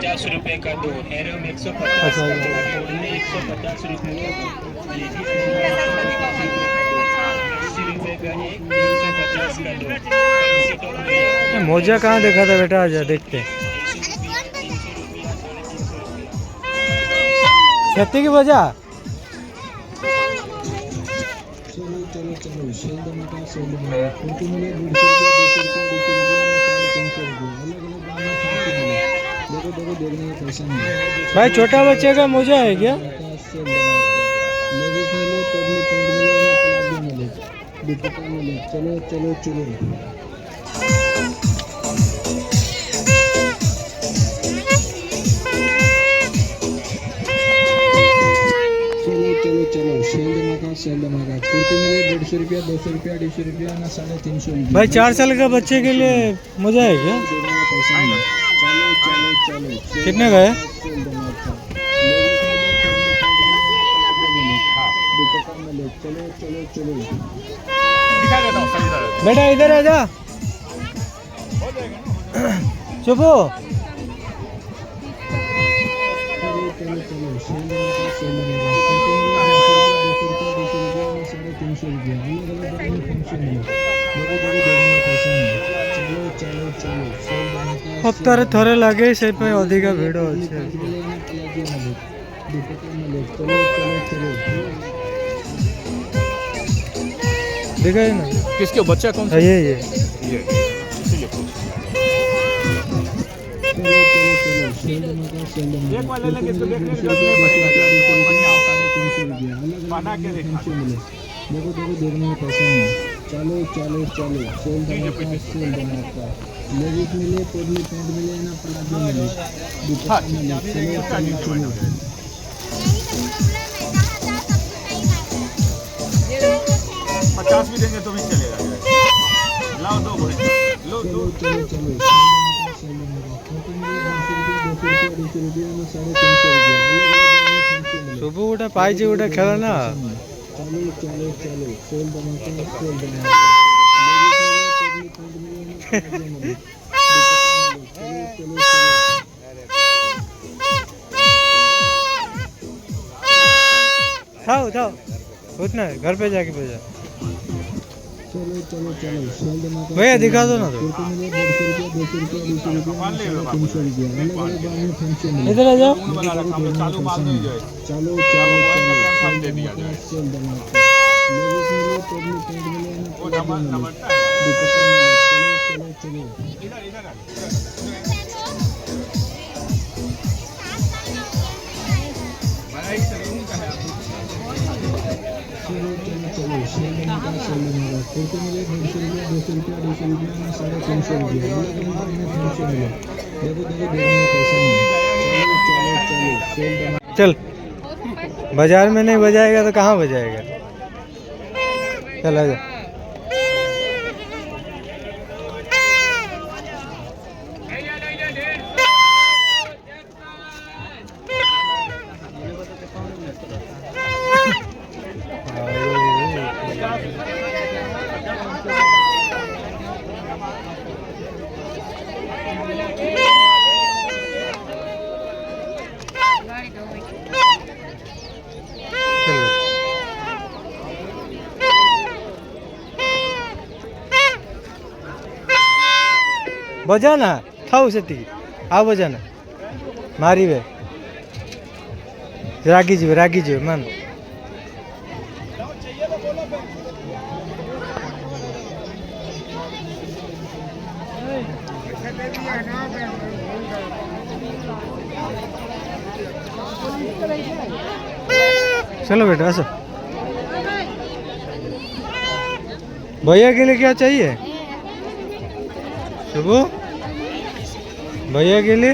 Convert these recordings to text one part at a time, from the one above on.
₹150 का दो, हेरो में 150 का दो, ओढ़नी ₹150 का दो, लेडीज में ₹80 का एक, ₹350 का दो। मोजा कहाँ देखा था बेटा? आजा देखते। सत्ती की वजह चलो चलो चलो सेल धमाका सेल धमाका कुर्ती मिले 150 रुपये 200 रुपये 200 रुपये अलग अलग दाम में 500 मिले। देखो देखो देखने का पैसा नहीं भाई, छोटा बच्चे का मोजा है क्या? सेल धमाका लेडीज मिले टोपली पैंट मिले प्लाजो मिले दुपट्टा मिले। चलो चलो चलो चलो चलो सेल धमाका कुर्ती मिले 150 रुपया 200 रुपया 250 रुपया ना 350 रुपया। भाई 4 साल का बच्चे के लिए मोजा है क्या? चलो चलो चलो कितने का है? सेल धमाका चलो चलो चलो बेटा इधर आ जा। चुप हो। चलो चलो सेल धमाका सेल धमाका 350 रुपया अलग अलग दाम में 500 मिले। देखो देखो देखने का पैसा नहीं। चलो चलो चलो सेल धमाका हफ्तारे थोड़े लगे से पे अधिक भीड़ हो छे। चलो चलो चलो देखा है ना किसके बच्चा कौन सा? ये ये इसीलिए पूछ। चलो चलो चलो सेल धमाका सेल धमाका एक वाले लगे तो देखने में ₹200 नहीं पड़ेगा, जो बढ़िया होगा। 350 रुपया अलग बना अलग के दाम में दिखा। 500 मिले। देखो देखो देखने का पैसा नहीं। चलो चलो चलो सेल धमाका लेडीज मिले टोपली पैंट मिले ना प्लाजो मिले दुपट्टा मिले। चलो चलो चलो 50 भी देंगे तो भी चलेगा। लाओ दो बोले लो दो। चलो चलो सेल धमाका कुर्ती मिले 200 रुपया 200 रुपया ना 350 रुपया सुबह उठा पाइजे उठा खेला ना। चलो चलो चलो सेल धमाका सेल धमाका चलो चलो उठाओ उतना है, घर पे जाके बजा। चलो चलो चलो सेल धमाका भैया दिखा दो ना तो। कुर्ती मिले 150 रुपया 200 रुपया 200 रुपया 350 रुपया अलग अलग दाम में 500 मिले। इधर आ जाओ। बना रखा हमने चालू माल नहीं जो है। चलो चलो चलो हम दे दिया जाए। सेल धमाका लेडीज मिले टोपली पैंट मिले ना वो प्लाजो मिले नमस्ता दुपट्टा मिले। चलो चलो चलो इधर इधर आ। भाई सलून का है। चलो चलो चलो सेल धमाका कुर्ती मिले 150 रुपया 200 रुपया 200 रुपया ना 350 रुपया अलग अलग दाम में 500 मिले। देखो देखो देखने का पैसा नहीं। चलो चलो चलो सेल धमाका चल, बाजार में नहीं बजाएगा तो कहाँ बजाएगा? चल आजा। बजाना खाओ सती आ बजाना मारी वे रागी जी मन चलो बेटा ऐसा भैया के लिए क्या चाहिए? शुभू भैया के लिए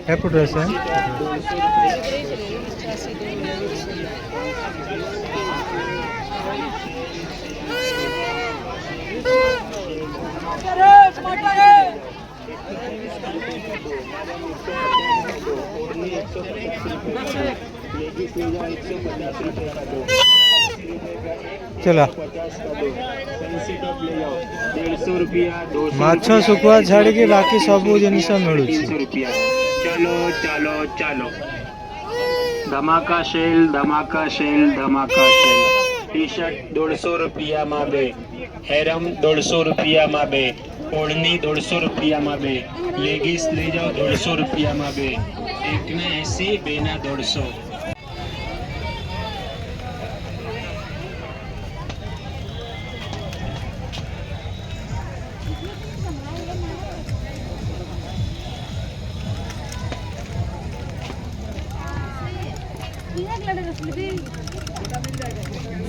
है ड्रेस है। ₹150 का दो, ₹80 का एक, ₹150 का चला 50 का दो, फैंसी टॉप ले जाओ 150 रुपया, 200 माछ रुपया, सुखुआ छाड़ के बाकी सब जिनिस 300 मिलू रुपया। चलो चलो चलो, धमाका सेल, धमाका सेल, धमाका सेल। टी शर्ट 150 रुपया में बे, हेरम 150 रुपया में बे, ओढ़नी 150 रुपया में बे, लेगीस ले जाओ 150 रुपया में बे, एक ने 80, बेना 150।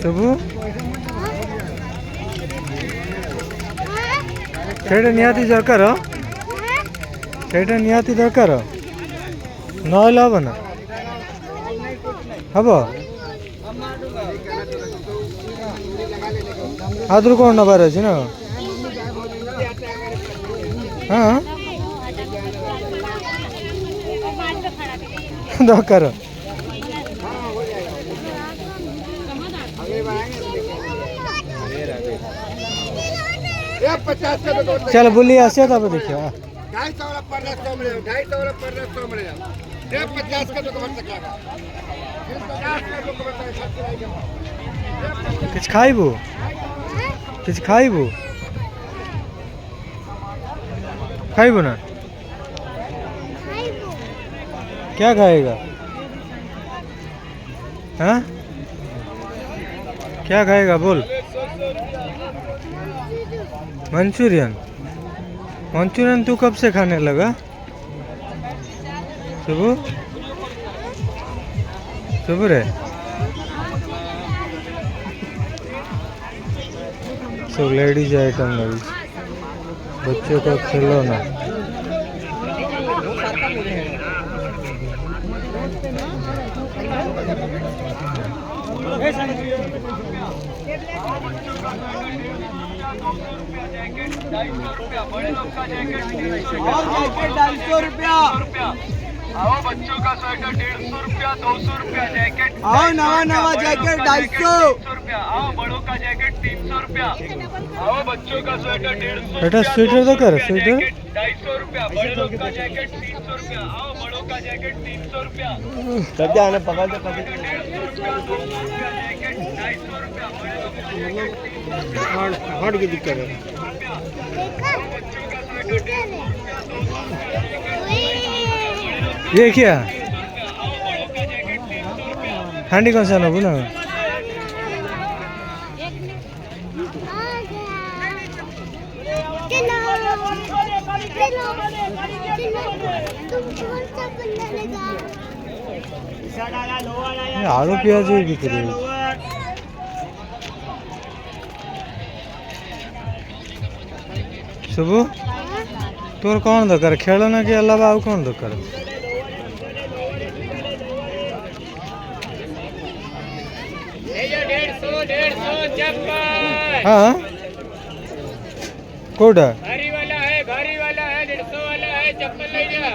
सबू ସେଇଟା ନିହାତି ଦରକାର ସେଇଟା ନିହାତି ଦରକାର ନହେଲେ ହବ ନା ହବ ଆଦରୁ କ'ଣ ନେବାର ଅଛି ନା ହଁ ଦରକାର चल बुली आसे तब देखियो 250 वाला पर 100 मिलेगा, 250 वाला पर 100 मिलेगा, 50 का तो कवर सकेगा, 50 का तो कवर सकेगा। किछ खाइबू किछ खाइबू खाइबू ना क्या खाएगा हाँ क्या खाएगा बोल मंचूरियन मंचूरियन तू कब से खाने लगा सुबह सुबह रे सब लेडीज आइटम लगी बच्चों का खिलौना आओ बच्चों का स्वेटर 150 रुपया, 200 रुपया जैकेट, आओ नवा नवा जैकेट 250 रुपया, आओ बड़ों का जैकेट 300 रुपया, आओ बच्चों का स्वेटर 150 बेटा स्वेटर तो कर स्वेटर 250 रुपया, बड़े लोग का जैकेट 300 रुपया, आओ बड़ों का जैकेट 300 रुपया, सद्या आने पकड़ दे 150 रुपया, 200 रुपया जैकेट 250 रुपया, बड़े लोग का जैकेट 300 रुपया, हार्ट की दिक्कत है ये क्या हांडी कौन सा नबू ना आलू प्याज भी बिक रही है शुभु तोर कौन दरकार खेलना के अलावा आउ कौन दरकार हाँ कोड़ा भारी वाला है 150 वाला है, चप्पल ले जा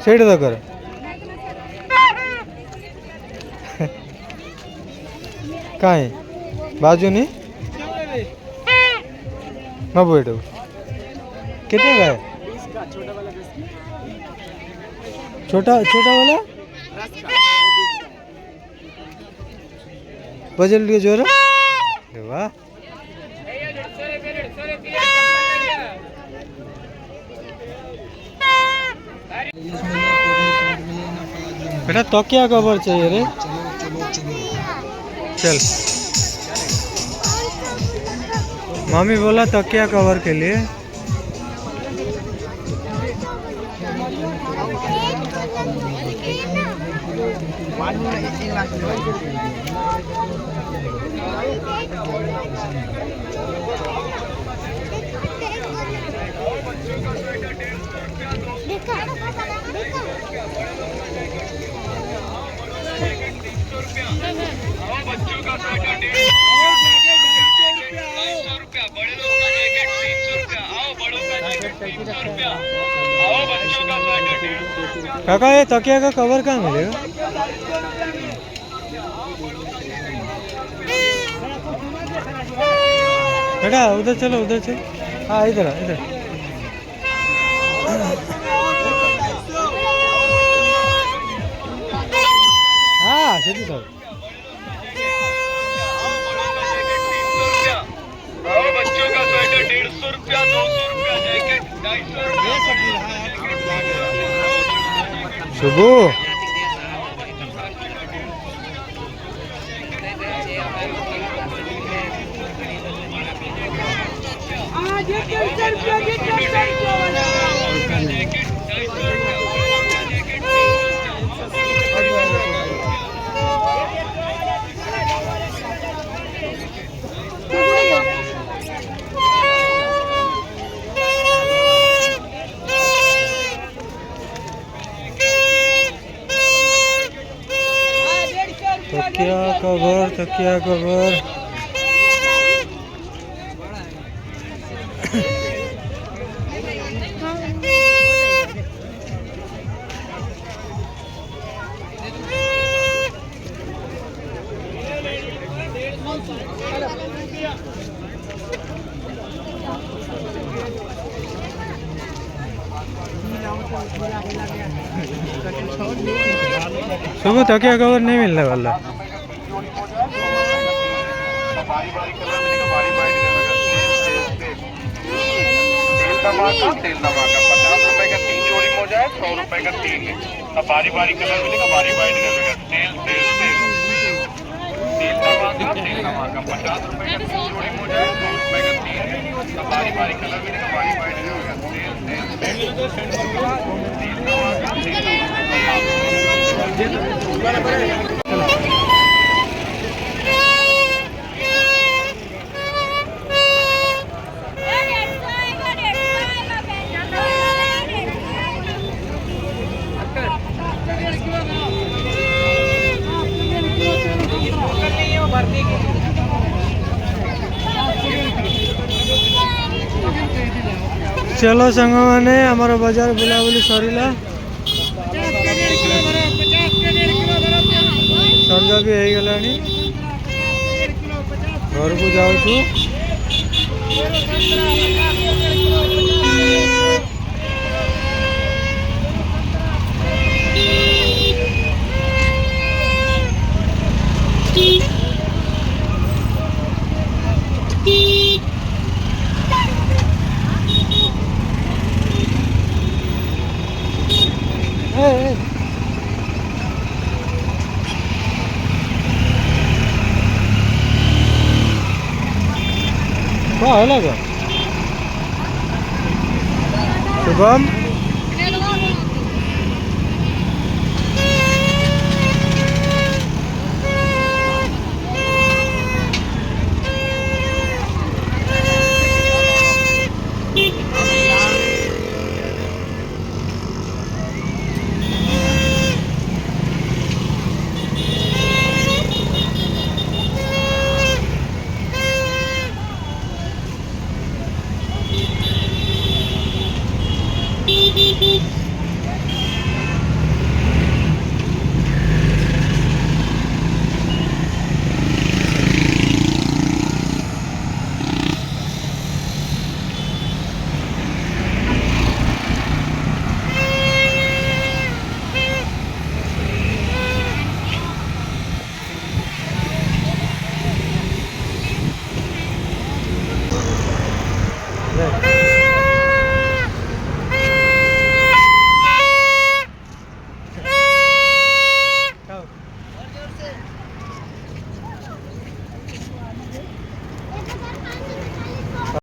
सेठ दरकार काहे बाजू नहीं मैं बैठो कितने का है छोटा छोटा वाला बजल लिए जोर वाह बेटा तो क्या कवर चाहिए रे चल मम्मी बोला तकिया कवर के लिए बच्चों का स्वेटर 150 रुपया, बड़े लोग का जैकेट 300 रुपया, आओ बड़ों का जैकेट 300 रुपया, आओ बच्चों का स्वेटर 150। काका ये तकिया का कवर कहाँ मिलेगा बेटा उधर चलो, उधर चलो। हाँ इधर इधर। हाँ सीधी सर। आओ बच्चों का स्वेटर 150 रुपया, 200 रुपया जैकेट, 250 रुपया। शुभू तकिया कवर, तकिया कवर। सुबह तकिया कवर नहीं मिलने वाला। तेल धमाका 50 रुपए का 3 जोड़ी मोजा है, 100 रुपए का 3 है। अब बारी बारी कलर मिलेगा, बारी बारी मिलेगा। तेल तेल तेल तेल धमाका 50 रुपए का 3 जोड़ी मोजा है, 100 रुपए का 3 है। अब बारी बारी कलर मिलेगा, बारी बारी मिलेगा। तेल तेल तेल तेल धमाका तेल चलो सांग मैंने आमर बाजार बुलाबुली सरिला। संजा भी हो गला घर को जाऊँ। क्या है लगा शुभम? Right.